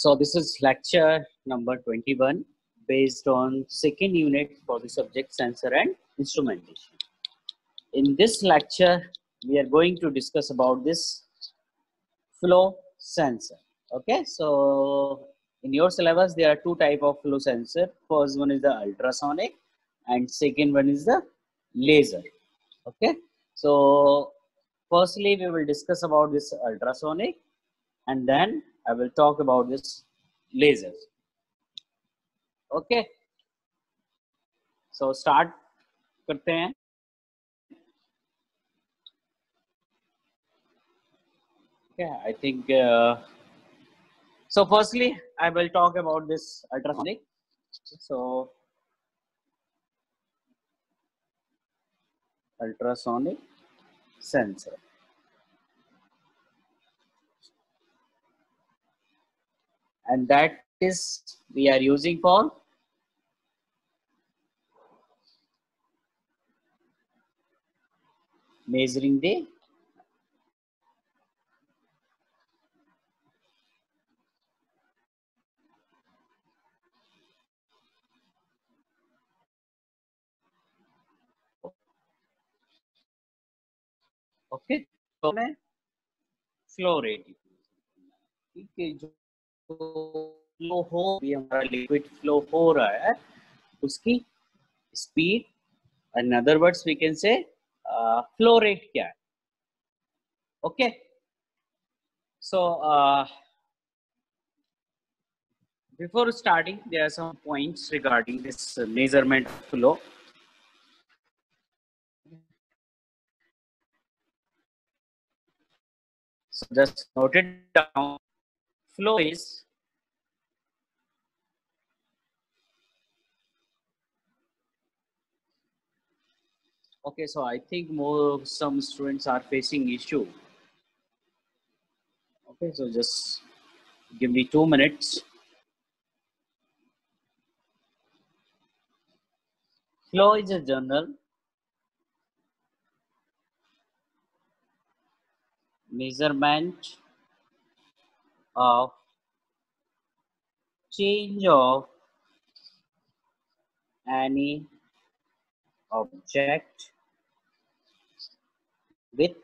So this is lecture number 21 based on second unit for the subject sensor and instrumentation. In this lecture, we are going to discuss about this flow sensor. Okay, so in your syllabus, there are two type of flow sensor. First one is the ultrasonic and second one is the laser. Okay, so firstly, we will discuss about this ultrasonic and then I will talk about this lasers. Okay, so start करते हैं. Okay, I think so. Firstly, I will talk about this ultrasonic. So ultrasonic sensor, and that is we are using for measuring the okay तो में flow rate. ठीक है, जो flow हो भी हमारा लिक्विड फ्लो हो रहा है उसकी speed, in other words we can say flow rate क्या है. Okay, so before starting, there are some points regarding this measurement of flow. So just note it down. Flow is okay. So I think some students are facing issue. Okay, so just give me 2 minutes. Flow is a general measurement of change of any object with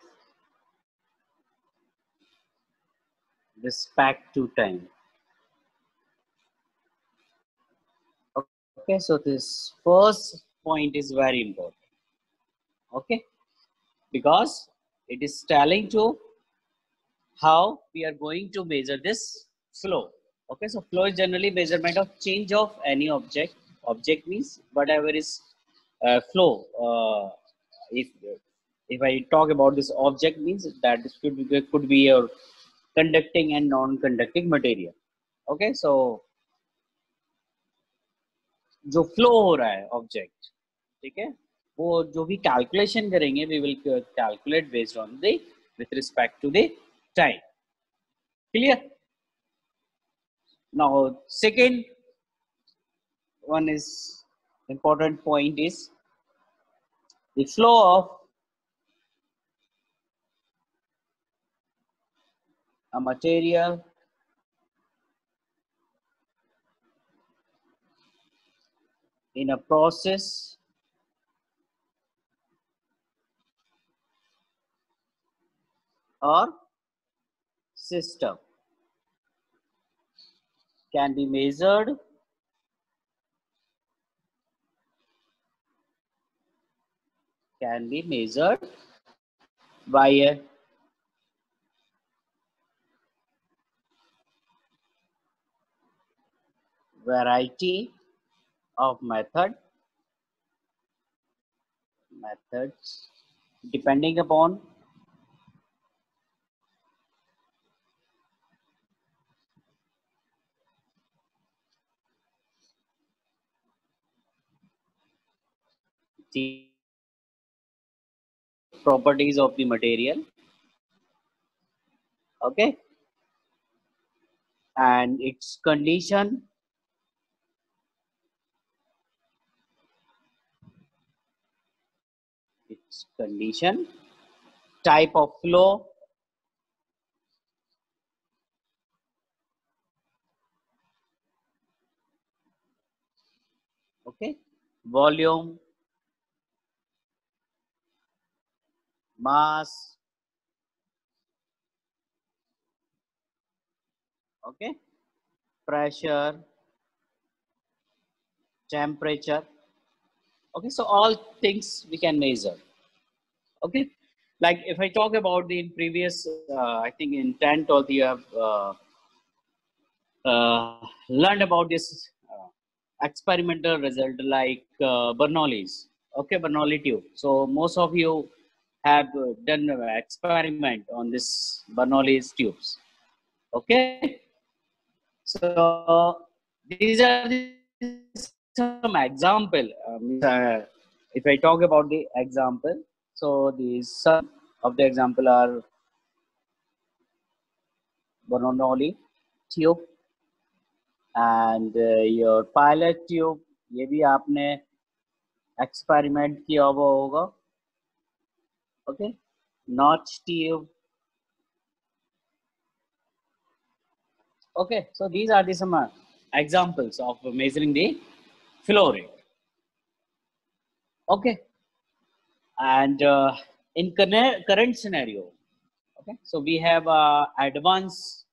respect to time. Okay, so this first point is very important. Okay, because it is telling to how we are going to measure this flow. Okay, so flow is generally measurement of change of any object. Object means whatever is flow. If I talk about this object means that this could be your conducting and non-conducting material. Okay, so जो flow हो रहा है object, ठीक है, वो जो भी calculation करेंगे we will calculate based on the with respect to the time. Clear? Now second one is important point is the flow of a material in a process or system can be measured by a variety of methods depending upon the properties of the material. Okay, and its condition, type of flow, volume, mass, okay, pressure, temperature. Okay, so all things we can measure. Okay, like if I talk about the in previous, I think in 10th you have learned about this experimental result like Bernoulli's. Okay, Bernoulli tube. So most of you have done experiment on this Bernoulli's tubes. Okay, so these are some example. If I talk about the example, so the some of the example are Bernoulli tube and your pilot tube. ये भी आपने experiment किया हुआ होगा. Okay, notch tube. Okay, so these are the some examples of measuring the flow rate. Okay, and in current scenario, okay, so we have advanced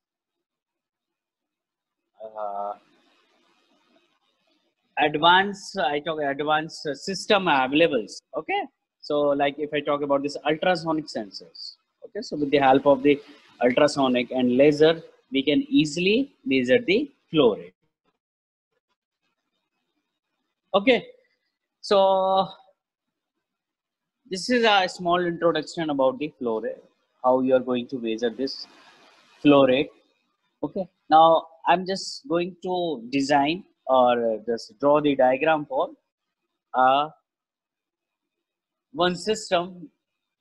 uh, advanced system available. Okay, so like if I talk about this ultrasonic sensors. Okay, so with the help of the ultrasonic and laser, we can easily measure the flow rate. Okay, so this is a small introduction about the flow rate, how you are going to measure this flow rate. Okay, now I'm just going to design or just draw the diagram for one system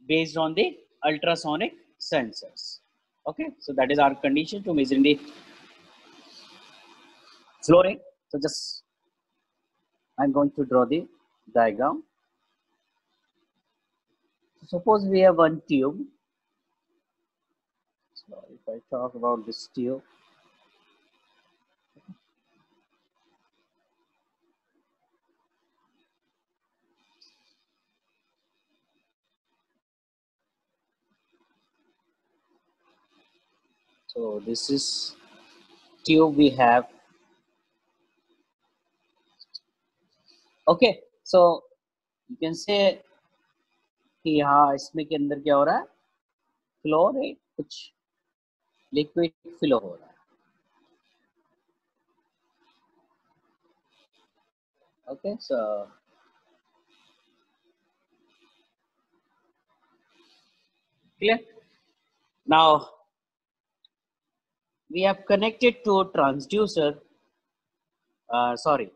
based on the ultrasonic sensors. Okay, so that is our condition to measure the flow rate. So just I'm going to draw the diagram. Suppose we have one tube. So if I talk about this tube, so this is tube we have. Okay, so you can say कि हाँ इसमें के अंदर क्या हो रहा है, flow rate कुछ लिक्विड फ्लो हो रहा है. Okay, so clear. Now we have connected to a transducer. Sorry.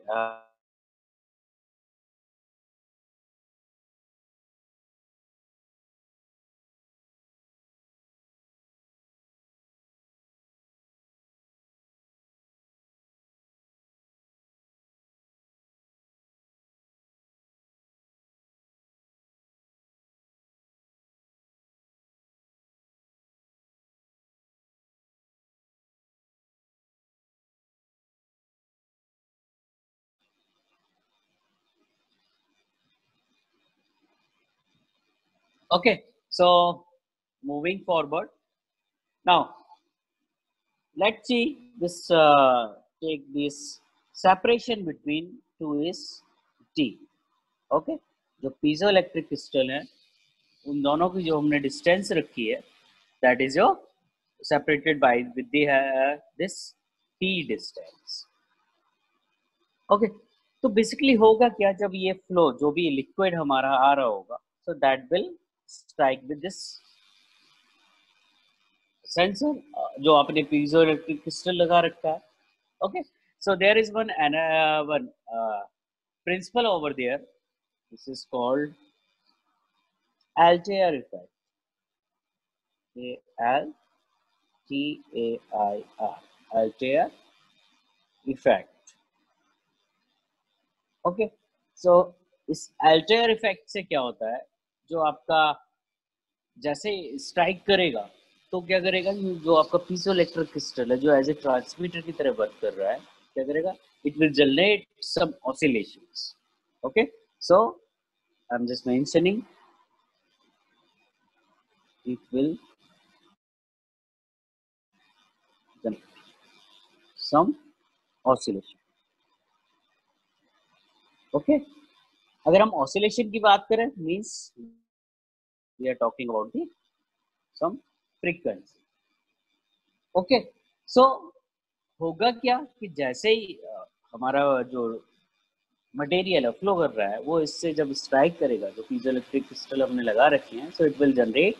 Okay, so moving forward. Now let's see this. Take this separation between two is T. Okay, जो piezo electric crystal है, उन दोनों की जो हमने distance रखी है, that is जो separated by with the this T distance. Okay, तो बेसिकली होगा क्या जब ये फ्लो जो भी लिक्विड हमारा आ रहा होगा, so that will strike with this sensor जो आपने piezo electric crystal लगा रखा है. Okay, so there is one principle over there. This is called Altair effect. A-L-T-A-I-R. Altair effect. Okay, so इस Altair effect से क्या होता है, जो आपका जैसे स्ट्राइक करेगा तो क्या करेगा, जो आपका पीजो इलेक्ट्रिक क्रिस्टल है जो एज ए ट्रांसमीटर की तरह वर्क कर रहा है, क्या करेगा, it will generate some oscillations. Okay, so I'm just mentioning it will generate some oscillation. Okay, अगर हम oscillation की बात करें means we are talking about the some frequency. Okay, so होगा क्या कि जैसे ही हमारा जो मटेरियल है फ्लो कर रहा है वो इससे जब स्ट्राइक करेगा, जो पीजोइलेक्ट्रिक क्रिस्टल हमने लगा रखे हैं, so it will generate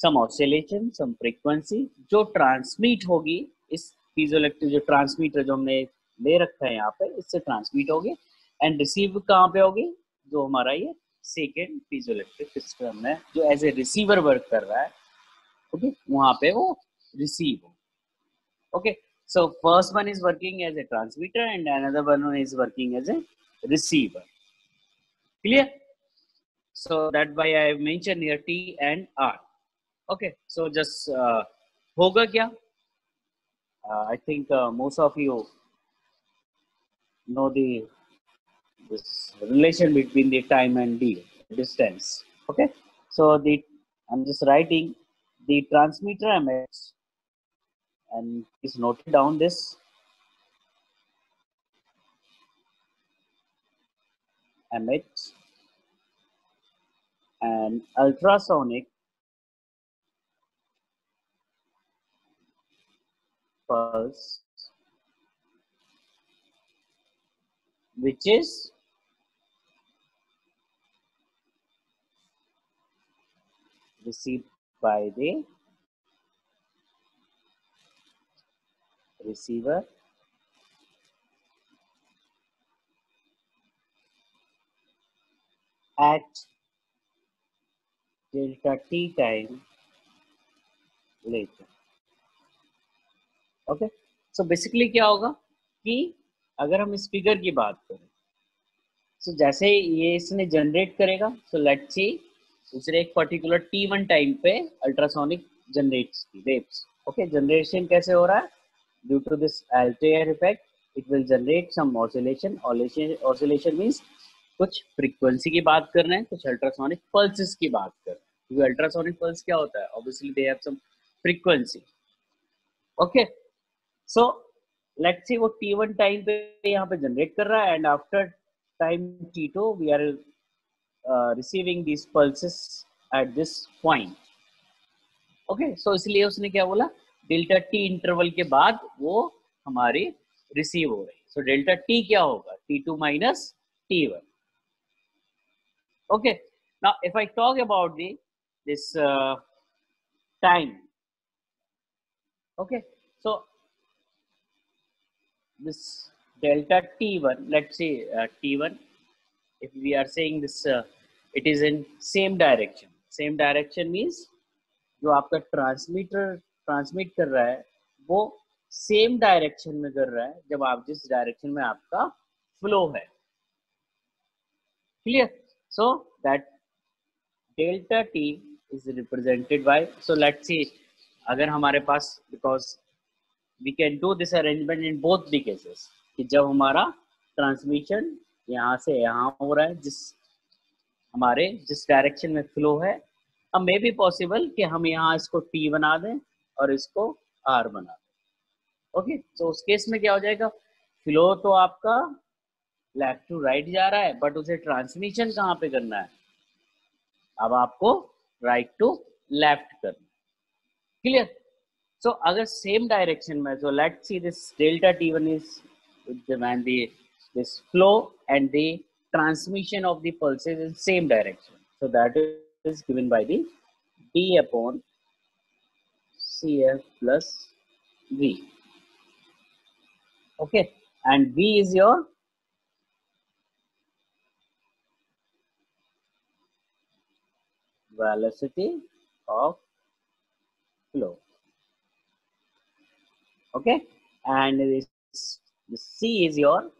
some oscillation, some frequency जो ट्रांसमिट होगी इस पीजोइलेक्ट्रिक जो ट्रांसमीटर जो हमने ले रखा है यहाँ पे, इससे ट्रांसमिट होगी एंड रिसीव कहाँ पे होगी, जो हमारा ये सेकेंड पीजोइलेक्ट्रिक क्रिस्टल में जो एज ए रिसीवर वर्क कर रहा है, ओके, वहां पे वो रिसीव हो. Okay, so first one is working as a transmitter and another one is working as a receiver. Clear? So that why I have mentioned here T and R. Okay, so just होगा क्या? I think most of you know this relation between the time and the distance. Okay, so I'm just writing the transmitter emits, and please note down this emits an ultrasonic pulse which is received by the receiver at delta t time later. Okay, so basically क्या होगा कि अगर हम speaker की बात करें, so जैसे ये इसने जनरेट करेगा, so let's see दूसरे एक पर्टिकुलर t1 टाइम पे अल्ट्रासोनिक जनरेट्स की वेव्स. ओके, जनरेशन कैसे हो रहा है? Due to this altair effect it will generate some oscillation. Oscillation means कुछ फ्रीक्वेंसी की बात कर रहे हैं, कुछ अल्ट्रासोनिक पल्सेस की बात कर रहे हैं. क्योंकि अल्ट्रासोनिक पल्स क्या होता है? Obviously they have some frequency. Okay, so let's see वो t1 टाइम पे यहाँ पे जनरेट कर रहा है and after time t2 we are receiving this pulses at this point. Okay, so इसलिए उसने क्या बोला, डेल्टा टी इंटरवल के बाद वो हमारी रिसीव हो रही. सो डेल्टा टी क्या होगा? t2 minus t1. Okay, now if I talk about this time, okay, so this delta t1, let's say t1, if we are saying this it is in same direction. Same direction means जो आपका transmitter transmit कर रहा है वो same direction में कर रहा है जब आप जिस डायरेक्शन में आपका फ्लो है. Clear? So that delta t is represented by, so let's see अगर हमारे पास, because we can do this arrangement in both the cases कि जब हमारा ट्रांसमिशन यहाँ से यहाँ हो रहा है, जिस डायरेक्शन में फ्लो है, अब मे बी पॉसिबल कि हम यहाँ इसको t बना दें और इसको r बना दें. ओके, तो उस केस में क्या हो जाएगा, फ्लो तो आपका लेफ्ट टू राइट जा रहा है बट उसे ट्रांसमिशन कहाँ पे करना है? अब आपको राइट टू लेफ्ट करना. क्लियर? सो अगर सेम डायरेक्शन में, सो let's see this delta t1 is when this flow and the transmission of the pulses in same direction, so that is given by the d upon cf plus v. Okay, and v is your velocity of flow. Okay, and this c is your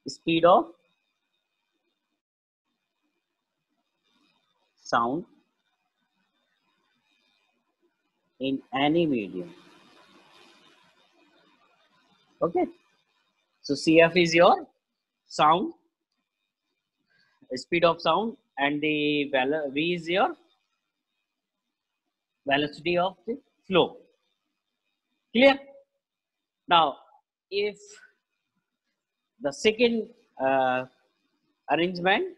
speed of sound in any medium. Okay, so cf is your sound speed of sound, and the v is your velocity of the flow. Clear? Now, if the second arrangement,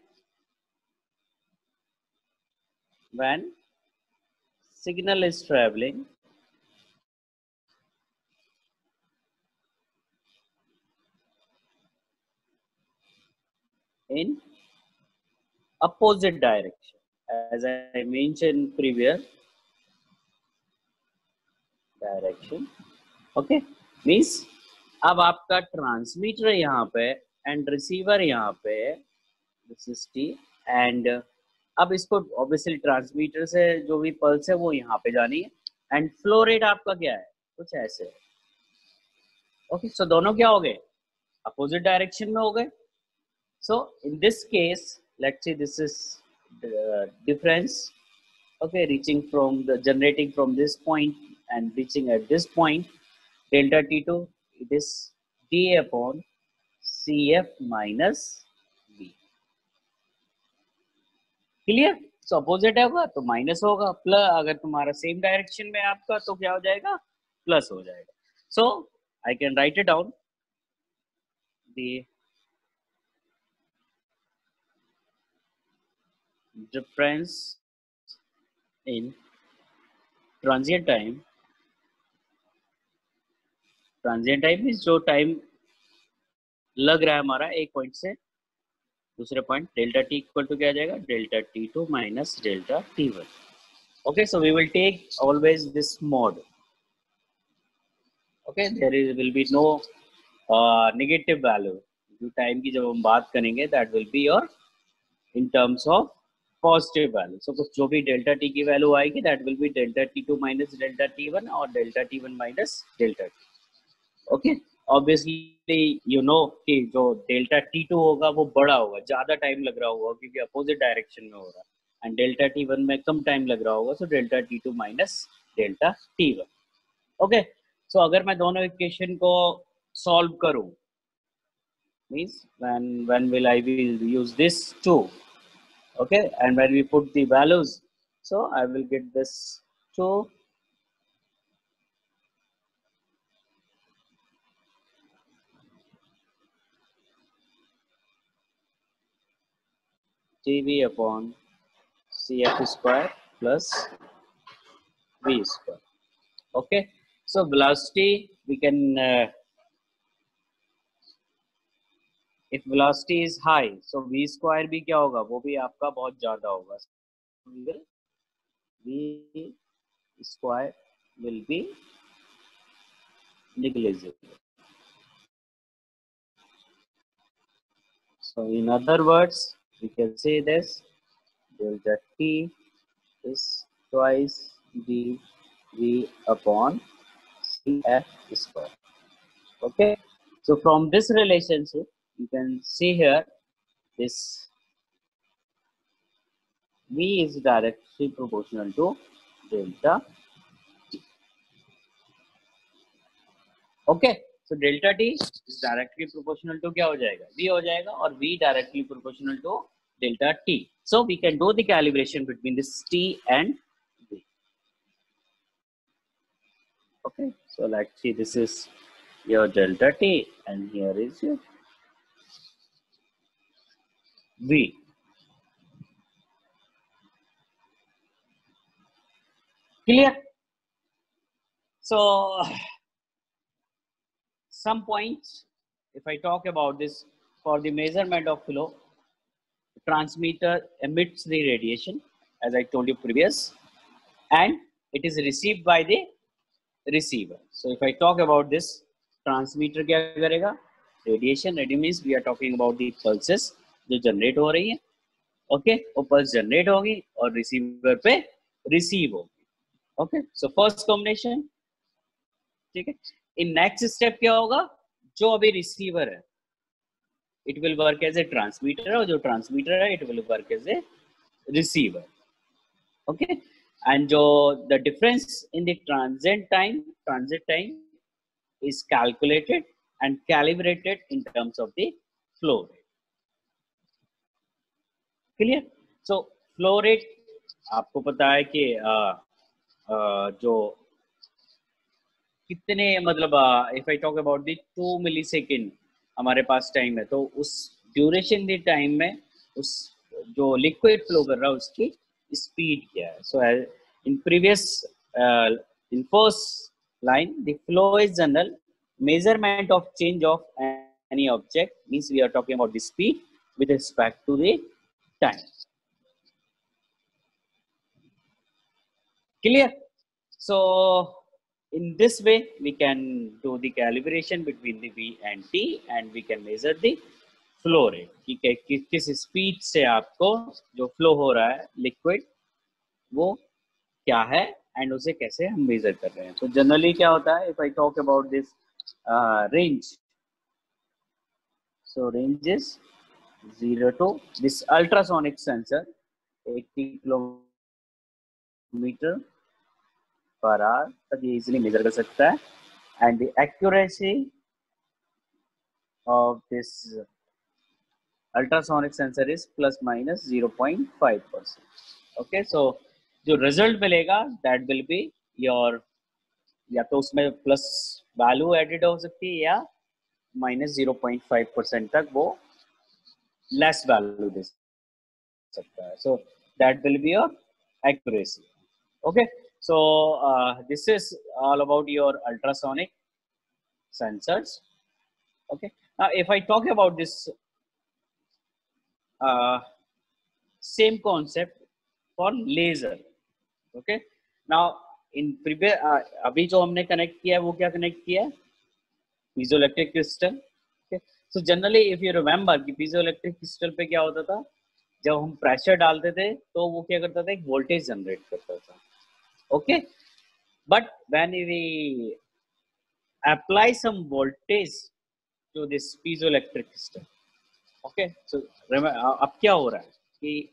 when signal is traveling in opposite direction, as I mentioned previous direction, okay, means अब आपका transmitter यहाँ पे and receiver यहाँ पे, this is T, and अब इसको obviously transmitter से जो भी पल्स है वो यहाँ पे जानी है, एंड फ्लो रेट आपका क्या है, कुछ ऐसे, ओके, सो दोनों क्या हो गए, अपोजिट डायरेक्शन में हो गए. So in this case, let's say this is the difference, okay, reaching from the generating from this point and reaching at this point, delta T2, it is d upon Cf minus V. Clear? So opposite होगा तो minus होगा, plus अगर तुम्हारा same direction में आपका तो क्या हो जाएगा, प्लस हो जाएगा. So I can write it down, the difference in transient time means जो टाइम लग रहा है हमारा एक पॉइंट से दूसरे point, delta T equal to क्या आ जाएगा, delta T2 minus delta T1. Okay, so we will take always this mode. Okay, there is will be no negative value. जो टाइम की जब हम बात करेंगे that will be your in terms of positive value. सो कुछ जो भी delta T की वैल्यू आएगी that will B delta T2 minus delta T1 और delta T1 minus delta T. Okay, obviously you know कि जो डेल्टा T2 होगा वो बड़ा होगा, ज्यादा टाइम लग रहा होगा क्योंकि अपोजिट डायरेक्शन में हो रहा है, एंड डेल्टा T1 में कम टाइम लग रहा होगा, so delta T2 minus delta T1. Okay, so अगर मैं दोनों इक्वेशन को सॉल्व करूं, means when will I will use this 2, okay, and when we put the values, so I will get this 2 dV upon Cf square plus V square. Okay, so velocity we can if velocity is high, so V square भी क्या होगा, वो भी आपका बहुत ज्यादा होगा. V square will be negligible. So in other words, we can say this delta T is twice dV upon Cf square. Okay, so from this relationship you can see here this V is directly proportional to delta T. Okay, so delta T is directly proportional to क्या हो जाएगा, V हो जाएगा, और V directly proportional to delta T. So we can do the calibration between this T and V. Okay, so let's see, this is your delta T and here is your V. Clear? So some points, if I talk about this, for the measurement of flow, transmitter emits the radiation as I told you previous, and it is received by the receiver. So if I talk about this, transmitter क्या करेगा, radiation means we are talking about the pulses जो generate हो रही है, okay, वो pulse generate होगी और receiver पे receive होगी. Okay, so first combination, ठीक है. In next step क्या होगा, जो अभी receiver है it will work as a transmitter, और जो transmitter है it will work as a receiver. Okay, and जो the difference in the transit time is calculated and calibrated in terms of the flow rate. Clear. So flow rate आपको पता है कि जो कितने मतलब if I talk about the 2 millisecond हमारे पास टाइम है, तो उस ड्यूरेशन द टाइम में उस जो लिक्विड फ्लो कर रहा है उसकी स्पीड क्या है। So in previous in first line the flow is general measurement of change of any object, means we are talking about the speed with respect to the time. Clear? So in this way we can do the calibration between the v and t and we can measure the flow rate कि किस speed से आपको जो flow हो रहा है liquid वो क्या है एंड उसे कैसे हम मेजर कर रहे हैं। तो जनरली क्या होता है, if I talk about this range, so range is 0 to this ultrasonic sensor 80 kilometre per hour तक ये इजीली मेजर कर सकता है and the accuracy of this ultrasonic sensor is plus minus 0.5%। Okay, so जो result मिलेगा that will be your, या तो उसमें प्लस वैल्यू एडेड हो सकती है या माइनस 0.5% तक वो लेस वैल्यू दे सकता है। So that will be your accuracy. Okay, so this is all about your ultrasonic sensors. Okay, now if I talk about this uh, same concept for laser. Okay, now in previous अभी जो हमने connect किया है वो क्या connect किया है, piezoelectric crystal. Okay, so generally if you remember कि piezoelectric crystal पे क्या होता था, जब हम प्रेशर डालते थे तो वो क्या करता था, एक वोल्टेज जनरेट करता था। Okay, but when we apply some voltage to this piezoelectric crystal, okay, so अब क्या हो रहा है कि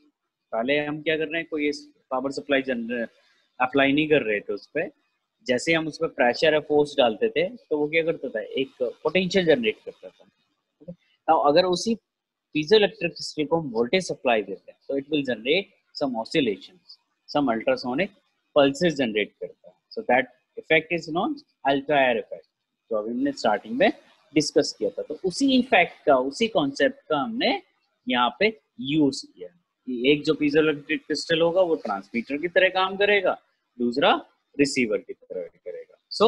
पहले हम क्या कर रहे हैं, कोई पावर सप्लाई अप्लाई नहीं कर रहे थे उस पर, जैसे हम उस पर प्रेशर या फोर्स डालते थे तो वो क्या करता था, एक पोटेंशियल जनरेट करता था। okay? Now, अगर उसी piezoelectric crystal को हम वोल्टेज सप्लाई देते हैं तो it will generate some oscillations, some ultrasonic pulses generate करता है। So that effect is non अल्ट्रायर इफेक्ट, जो अभी हमने स्टार्टिंग में डिस्कस किया था। तो उसी इफेक्ट का, उसी कॉन्सेप्ट का हमने यहाँ पे यूज किया कि एक जो पीजोइलेक्ट्रिक क्रिस्टल होगा वो ट्रांसमीटर की तरह काम करेगा, दूसरा रिसीवर की तरह करेगा। सो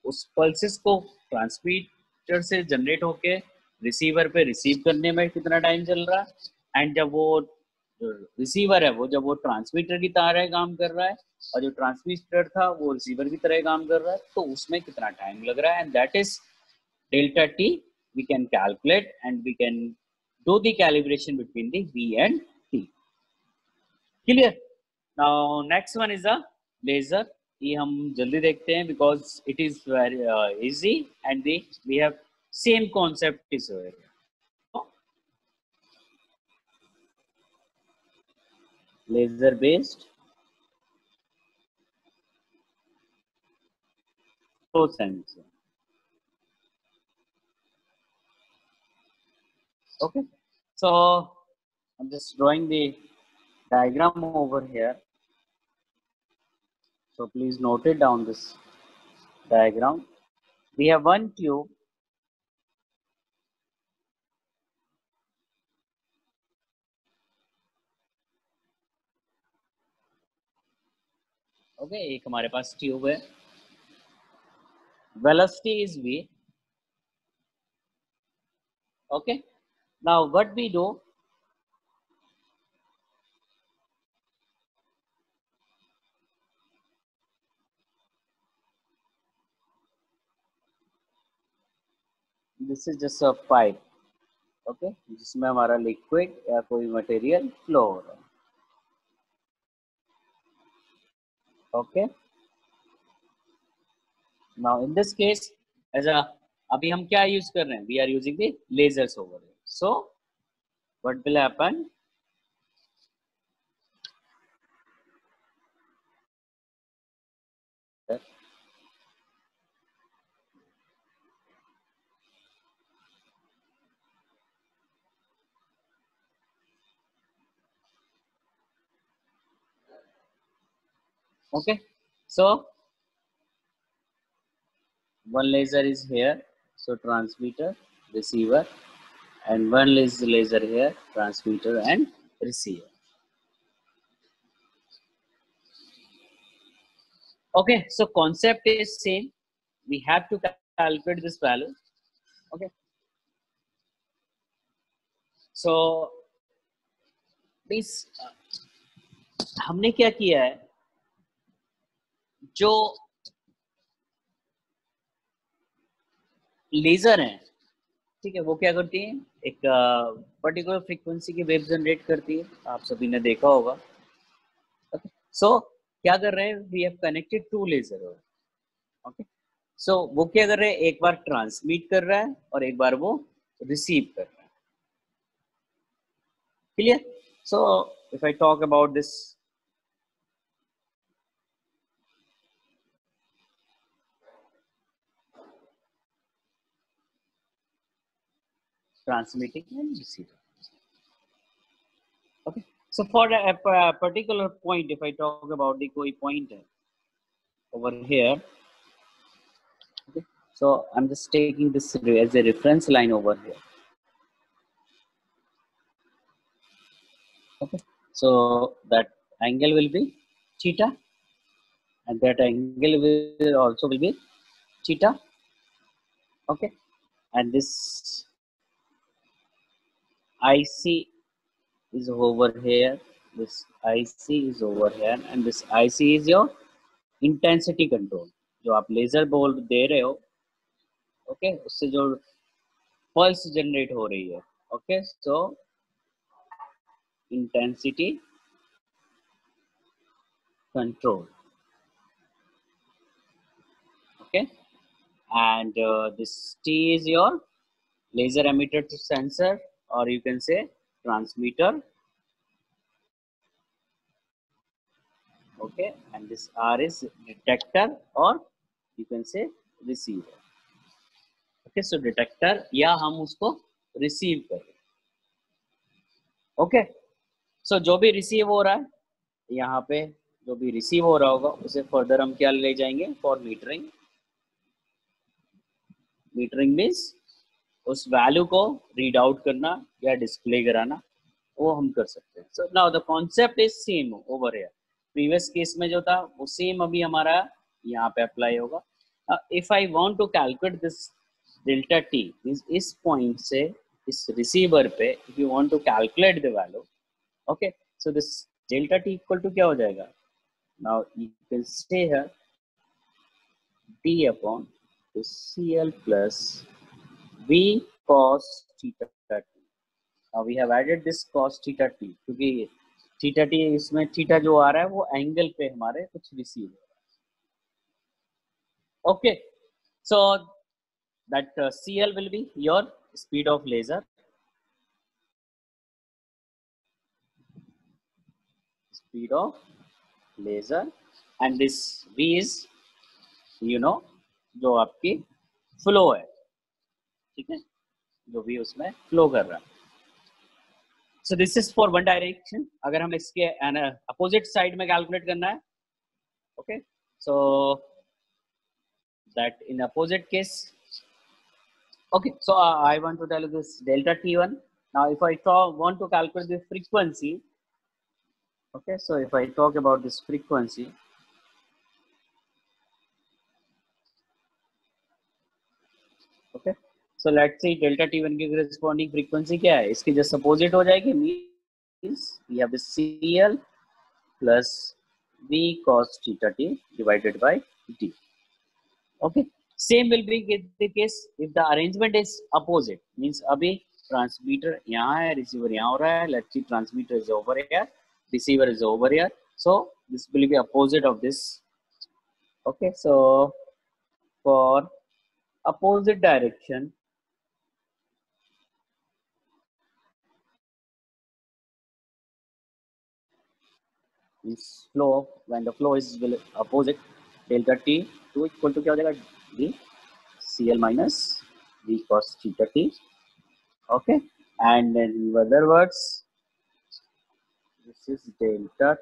उस पल्सेस को ट्रांसमीटर से जनरेट होके रिसीवर पे रिसीव करने में कितना टाइम चल रहा है, एंड जब वो रिसीवर है वो जब वो ट्रांसमीटर की तरह काम कर रहा है और जो ट्रांसमीटर था वो रिसीवर की तरह काम कर रहा है, तो उसमें कितना टाइम लग रहा है, and that is delta t we can calculate and we can do the calibration between the v and t. Clear? Now next one is a laser. ये हम जल्दी देखते हैं because it is very easy and we have same concept is here. Laser based flow sensor. Okay, so I'm just drawing the diagram over here, so please note it down, this diagram. We have one tube, okay, एक हमारे पास tube है, velocity is v. Okay, now what we do, this is just a pipe, okay, जिसमें हमारा liquid या कोई material flow हो रहा है। okay, now in this case as a, अभी हम क्या यूज कर रहे हैं, we are using the lasers over here. So what will happen, Okay, so one laser is here, so transmitter, receiver, and one is laser here, transmitter and receiver. Okay, so concept is same. We have to calculate this value. Okay, so this हमने क्या किया है, जो laser हैं, ठीक है, वो क्या करती हैं, एक पर्टिकुलर फ्रीक्वेंसी की वेव जनरेट करती है, आप सभी ने देखा होगा. ओके, सो क्या कर रहे हैं, we have connected to laser. Okay, so वो क्या कर रहे हैं, एक बार ट्रांसमिट कर रहा है और एक बार वो रिसीव कर रहा है. Clear? So if I talk about this transmitting and receiving. Okay, so for a particular point, if I talk about the koi point over here, okay, so I'm just taking this as a reference line over here. Okay, so that angle will be theta, and that angle will also will be theta. Okay, and this IC is over here, this IC is over here, and this IC is your intensity control. जो आप laser बोल दे रहे हो, okay, उससे जो pulse generate हो रही है, okay, so intensity control. Okay, and this T is your laser emitter to sensor, or you can say transmitter. Okay, and this R is detector, or you can say receiver. Okay, so detector या हम उसको receive करें. Okay, so जो भी receive हो रहा है यहाँ पे, जो भी रिसीव हो रहा होगा उसे फर्दर हम क्या ले जाएंगे, फॉर मीटरिंग. मीटरिंग मीन्स उस वैल्यू को रीड आउट करना या डिस्प्ले कराना, वो हम कर सकते हैं. So now the concept is same over here. Previous case में जो था वो सेम अभी हमारा यहाँ पे अप्लाई होगा. If I want to calculate this delta T, means इस पॉइंट से इस रिसीवर पे, if you want to calculate the value, okay, so this delta T equal to क्या हो जाएगा. Now you can say here d upon CL plus V cos theta t. Now we have added this cos theta t, क्योंकि theta t इसमें theta जो आ रहा है वो angle पे हमारे कुछ रिसीव हो रहा है. Okay, so that CL will be your speed of laser, speed of laser, and this V is, you know, जो आपकी फ्लो है, ठीक है, जो भी उसमें फ्लो कर रहा है. So this is for one direction. अगर हम इसके अपोजिट साइड में कैलकुलेट करना है, okay, so that in opposite case, okay, so I want to tell you this delta t1. Now if I want to calculate the frequency, okay, so if I talk about this frequency, okay, so let's say delta t1 की corresponding frequency क्या है, इसकी just opposite हो जाएगी, means we have the CL plus V cos theta t divided by t. Okay, same will be the case if the arrangement is opposite, means अभी transmitter यहाँ है, receiver यहाँ हो रहा है. Let's see, transmitter is over here, receiver is over here, so this will be opposite of this. Okay, so for opposite direction, means flow, when the flow is opposite, delta t 2 equal to क्या हो जाएगा, d CL minus V cos theta t. Okay, and in other words, this is delta,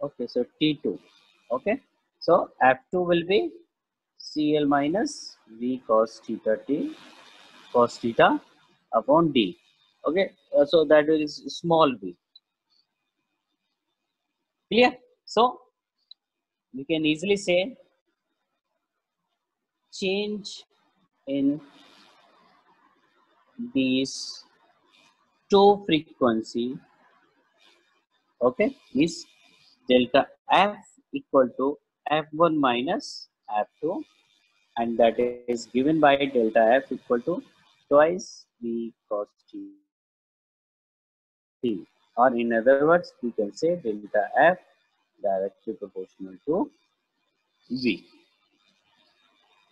Okay, so T2. Okay, so F2 will be CL minus V cos theta T cos theta upon D. Okay, so that is small v. Clear? So we can easily say change in these two frequency, okay, is delta F equal to F1 minus F2, and that is given by delta F equal to twice V cos T, or in other words, we can say delta F directly proportional to V.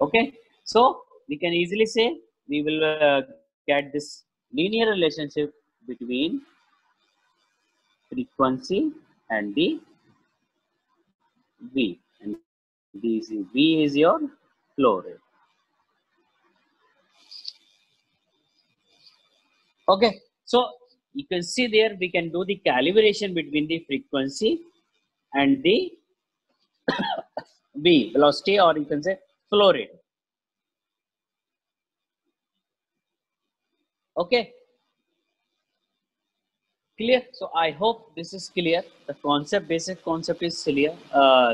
Okay, so we can easily say we will get this linear relationship between frequency and the V, and this V is your flow rate. Okay, so you can see there we can do the calibration between the frequency and the V, velocity, or you can say flow rate. Okay, clear? So I hope this is clear. The concept, basic concept is clear.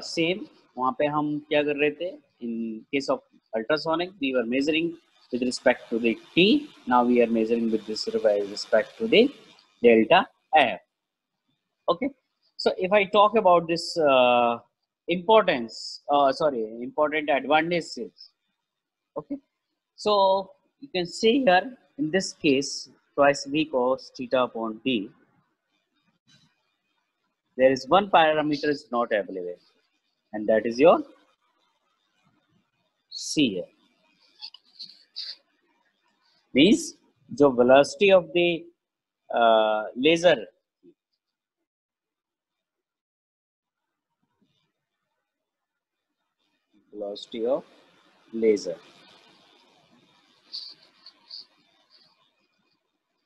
Same. वहाँ पे हम क्या कर रहे थे? In case of ultrasonic, we were measuring with respect to the T. Now we are measuring with respect to the delta F. Okay. So if I talk about this important advantages. Okay. So you can see here in this case twice V cos theta upon D. There is one parameter is not available, and that is your CA. Means the velocity of the laser, velocity of laser,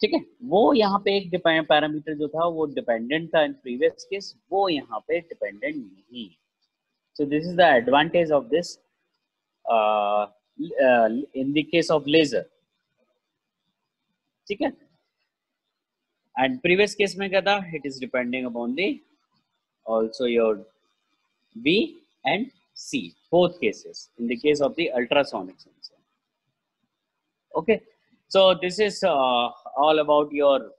ठीक है, वो यहाँ पे एक parameter जो था वो dependent था इन प्रीवियस केस, वो यहाँ पे डिपेंडेंट नहीं. So this is the advantage of this in the case of laser. ठीक है, and previous case में क्या था, it is depending upon the also your B and C, both cases in the case of the ultrasonic sensor. Okay, so this is all about your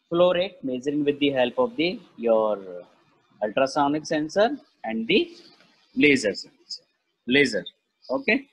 flow rate measuring with the help of the your ultrasonic sensor and the laser sensor. Okay,